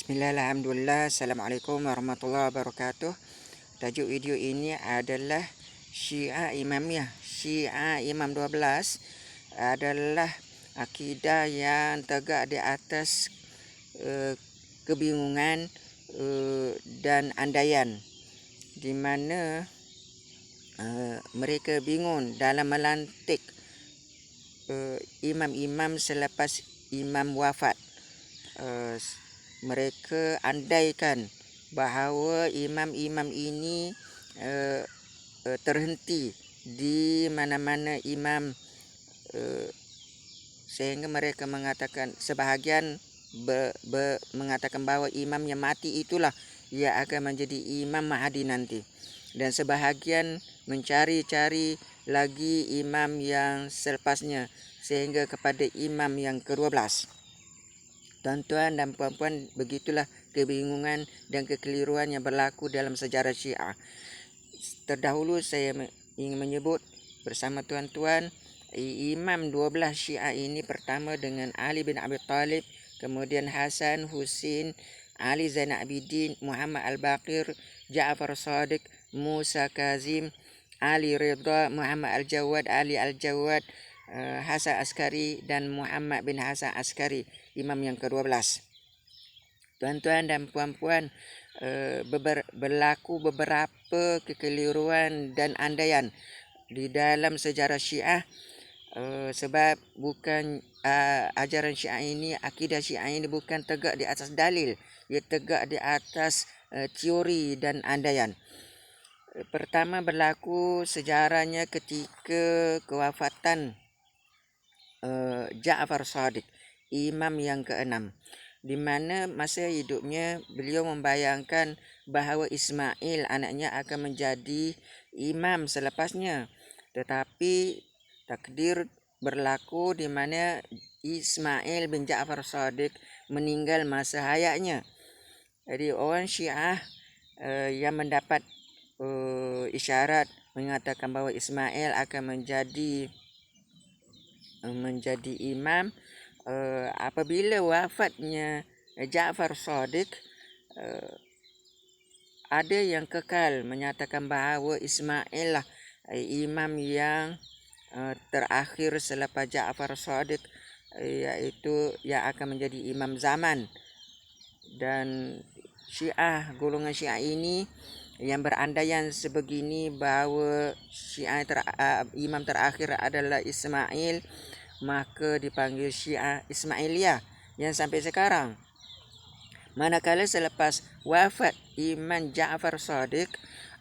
Bismillah, alhamdulillah, assalamualaikum warahmatullahi wabarakatuh. Tajuk video ini adalah Syiah Imamiyah. Syiah Imam 12 adalah akidah yang tegak di atas kebingungan dan andaian, di mana mereka bingung dalam melantik imam-imam selepas imam wafat. Mereka andaikan bahawa imam-imam ini terhenti di mana-mana imam, sehingga mereka mengatakan, sebahagian mengatakan bahawa imam yang mati itulah ia akan menjadi Imam Mahdi nanti, dan sebahagian mencari-cari lagi imam yang selepasnya sehingga kepada imam yang ke-12. Tuan-tuan dan puan-puan, begitulah kebingungan dan kekeliruan yang berlaku dalam sejarah Syiah. Terdahulu saya ingin menyebut bersama tuan-tuan, Imam 12 Syiah ini pertama dengan Ali bin Abi Talib, kemudian Hasan, Husin, Ali Zainal Abidin, Muhammad Al-Baqir, Ja'far Shadiq, Musa Kazim, Ali Ridha, Muhammad Al-Jawad, Ali Al-Jawad, Hasan Askari dan Muhammad bin Hasan Askari, imam yang ke-12. Tuan-tuan dan puan-puan, berlaku beberapa kekeliruan dan andaian di dalam sejarah Syiah, sebab bukan ajaran Syiah ini, akidah Syiah ini bukan tegak di atas dalil, ia tegak di atas teori dan andaian. Pertama berlaku sejarahnya ketika kewafatan Ja'far Shadiq, imam yang ke-6, di mana masa hidupnya beliau membayangkan bahawa Ismail anaknya akan menjadi imam selepasnya, tetapi takdir berlaku di mana Ismail bin Ja'far Shadiq meninggal masa hayatnya. Jadi orang Syiah yang mendapat isyarat mengatakan bahawa Ismail akan menjadi imam apabila wafatnya Ja'far Shadiq. Ada yang kekal menyatakan bahawa Ismail lah imam yang terakhir selepas Ja'far Shadiq, iaitu yang akan menjadi imam zaman. Dan Syiah, golongan Syiah ini yang berandaian sebegini bahawa imam terakhir adalah Ismail, maka dipanggil Syiah Ismailiyah yang sampai sekarang. Manakala selepas wafat Imam Ja'far Shadiq,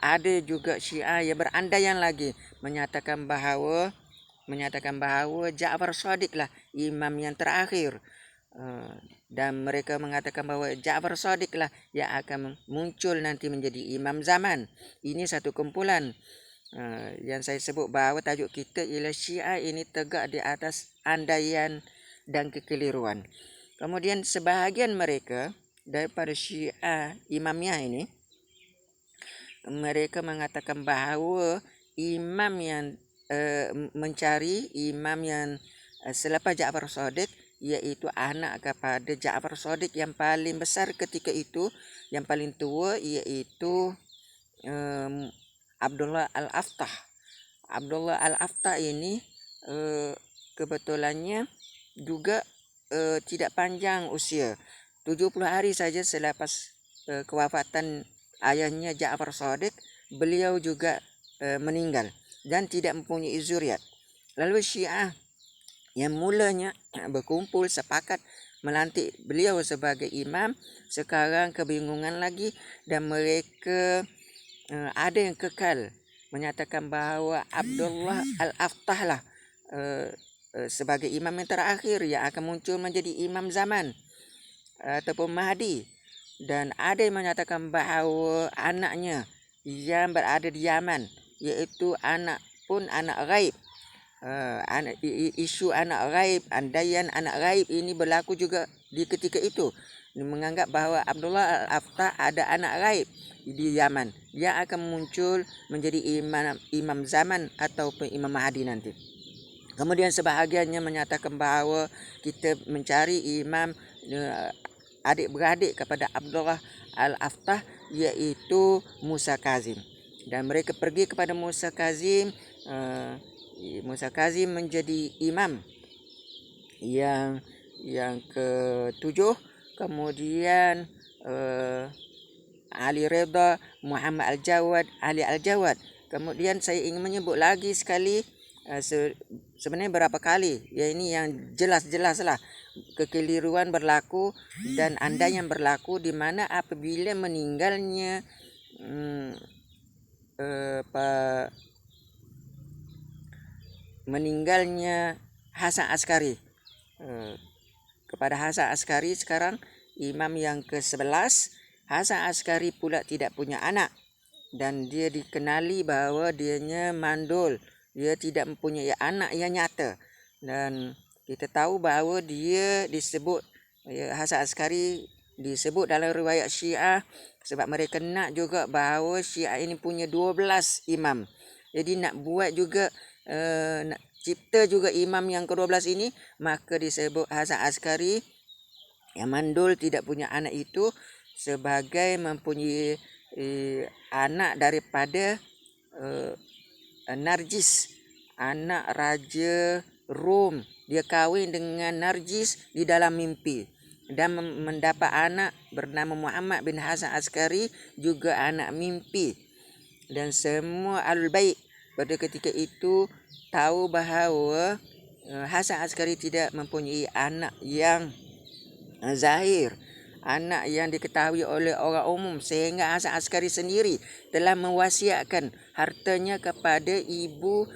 ada juga Syiah yang berandaian lagi menyatakan bahawa Ja'far Shadiq lah imam yang terakhir, dan mereka mengatakan bahawa Ja'far Shadiq lah yang akan muncul nanti menjadi imam zaman. Ini satu kumpulan yang saya sebut bahawa tajuk kita ialah Syiah ini tegak di atas andaian dan kekeliruan. Kemudian sebahagian mereka daripada Syiah Imamiyah ini, mereka mengatakan bahawa imam yang mencari imam yang selepas Ja'far Shadiq, iaitu anak kepada Ja'far Shadiq yang paling besar ketika itu, yang paling tua, iaitu Abdullah Al-Aftah. Abdullah Al-Aftah ini kebetulannya juga tidak panjang usia, 70 hari saja selepas kewafatan ayahnya Ja'far Shadiq, beliau juga meninggal dan tidak mempunyai zuriat. Lalu Syiah yang mulanya berkumpul sepakat melantik beliau sebagai imam, sekarang kebingungan lagi, dan mereka ada yang kekal menyatakan bahawa Abdullah Al-Aftah lah sebagai imam yang terakhir yang akan muncul menjadi imam zaman ataupun Mahdi. Dan ada yang menyatakan bahawa anaknya yang berada di Yaman, iaitu anak ghaib. Isu anak ghaib, andaian anak ghaib ini berlaku juga di ketika itu. Menganggap bahawa Abdullah Al-Aftah ada anak ghaib di Yaman yang akan muncul menjadi imam zaman ataupun Imam Mahdi nanti. Kemudian sebahagiannya menyatakan bahawa kita mencari imam adik-beradik kepada Abdullah Al-Aftah, iaitu Musa Kazim. Dan mereka pergi kepada Musa Kazim. Musa Kazim menjadi imam yang ketujuh. Kemudian Ali Reda, Muhammad Al-Jawad, Ali Al-Jawad. Kemudian saya ingin menyebut lagi sekali, sebenarnya berapa kali, ya ini yang jelas-jelas lah kekeliruan berlaku dan andaian berlaku, di mana apabila meninggalnya Hasan Askari. Kepada Hasan Askari sekarang imam yang ke-11. Hasan Askari pula tidak punya anak dan dia dikenali bahawa dianya mandul. Dia tidak mempunyai anak yang nyata. Dan kita tahu bahawa dia disebut, Hasan Askari disebut dalam riwayat Syiah sebab mereka nak juga bahawa Syiah ini punya 12 imam. Jadi nak buat juga, nak cipta juga imam yang ke-12 ini, maka disebut Hasan Askari yang mandul tidak punya anak itu sebagai mempunyai anak daripada Narjis, anak Raja Rom. Dia kahwin dengan Narjis di dalam mimpi dan mendapat anak bernama Muhammad bin Hasan Askari, juga anak mimpi. Dan semua Ahlul Bait pada ketika itu tahu bahawa Hasan Askari tidak mempunyai anak yang zahir, anak yang diketahui oleh orang umum, sehingga Hasan Askari sendiri telah mewasiatkan hartanya kepada ibu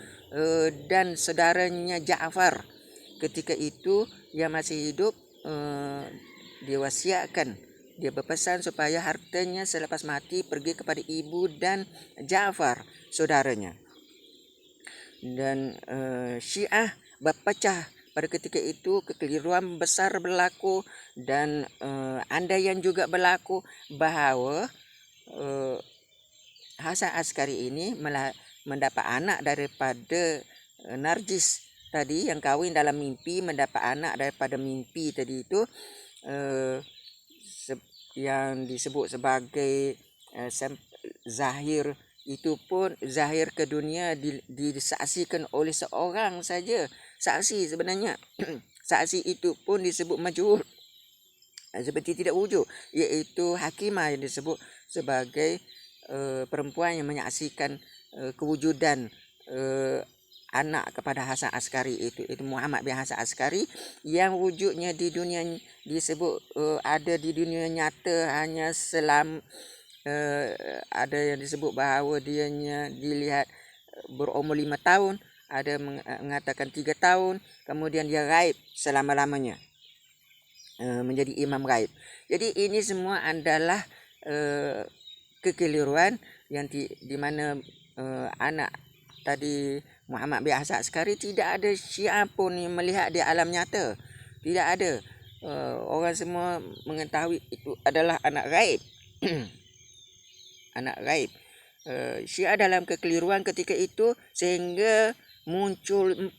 dan saudaranya Ja'far. Ketika itu yang masih hidup, dia wasiatkan, dia berpesan supaya hartanya selepas mati pergi kepada ibu dan Ja'far, saudaranya. Dan Syiah berpecah pada ketika itu, kekeliruan besar berlaku dan andaian juga berlaku bahawa Hasan Askari ini mendapat anak daripada Narjis tadi yang kahwin dalam mimpi, mendapat anak daripada mimpi tadi itu, yang disebut sebagai zahir. Itu pun zahir ke dunia disaksikan oleh seorang saja saksi sebenarnya. Saksi itu pun disebut majhul, seperti tidak wujud, iaitu Hakimah yang disebut sebagai perempuan yang menyaksikan kewujudan anak kepada Hasan Askari, itu Muhammad bin Hasan Askari, yang wujudnya di dunia disebut ada di dunia nyata hanya ada yang disebut bahawa dianya dilihat berumur 5 tahun, ada mengatakan 3 tahun, kemudian dia gaib selama-lamanya, menjadi imam gaib. Jadi ini semua adalah kekeliruan yang di mana anak tadi Muhammad bin Hasan Askari tidak ada Syiah pun yang melihat di alam nyata. Tidak ada. Orang semua mengetahui itu adalah anak gaib. Anak gaib. Syiah dalam kekeliruan ketika itu sehingga muncul 14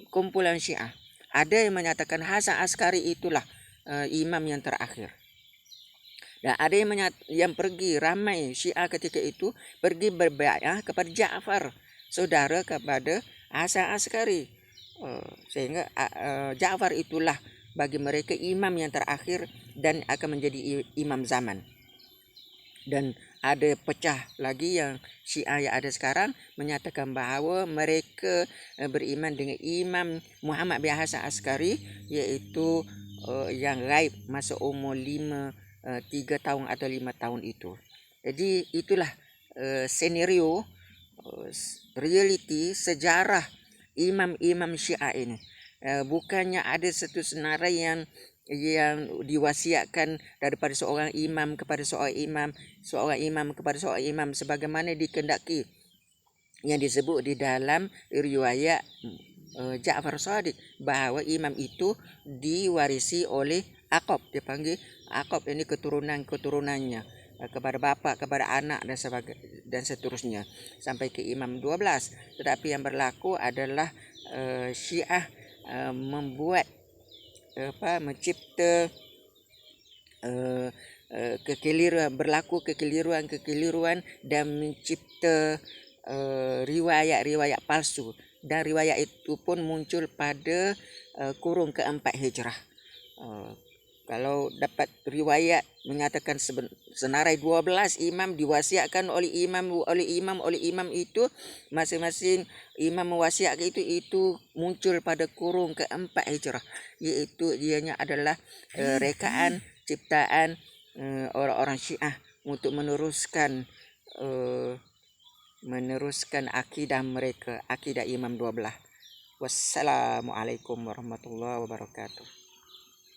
kumpulan Syiah. Ada yang menyatakan Hasan Askari itulah imam yang terakhir. Dan ada yang pergi, ramai Syiah ketika itu pergi berbaiat kepada Ja'far, saudara kepada Hasan Askari, sehingga Ja'far itulah bagi mereka imam yang terakhir dan akan menjadi imam zaman. Dan ada pecah lagi yang Syiah yang ada sekarang menyatakan bahawa mereka beriman dengan Imam Muhammad bin Hasan Askari, iaitu yang gaib masa umur 3 tahun atau 5 tahun itu. Jadi itulah senario, realiti, sejarah imam-imam Syiah ini. Bukannya ada satu senarai yang diwasiatkan daripada seorang imam kepada seorang imam kepada seorang imam, sebagaimana dikehendaki yang disebut di dalam riwayat Ja'far Shadiq, bahawa imam itu diwarisi oleh Aqab. Dia panggil Aqab, ini keturunannya kepada bapa, kepada anak dan seterusnya sampai ke imam 12. Tetapi yang berlaku adalah Syiah membuat mencipta eh, berlaku kekeliruan dan mencipta riwayat-riwayat palsu, dan riwayat itu pun muncul pada kurun keempat Hijrah. Kalau dapat riwayat menyatakan senarai 12 imam diwasiatkan oleh imam itu, masing-masing imam mewasiatkan itu muncul pada kurun keempat Hijrah, iaitu dianya adalah rekaan ciptaan orang-orang Syiah untuk meneruskan akidah mereka, akidah Imam 12. Wassalamualaikum warahmatullahi wabarakatuh.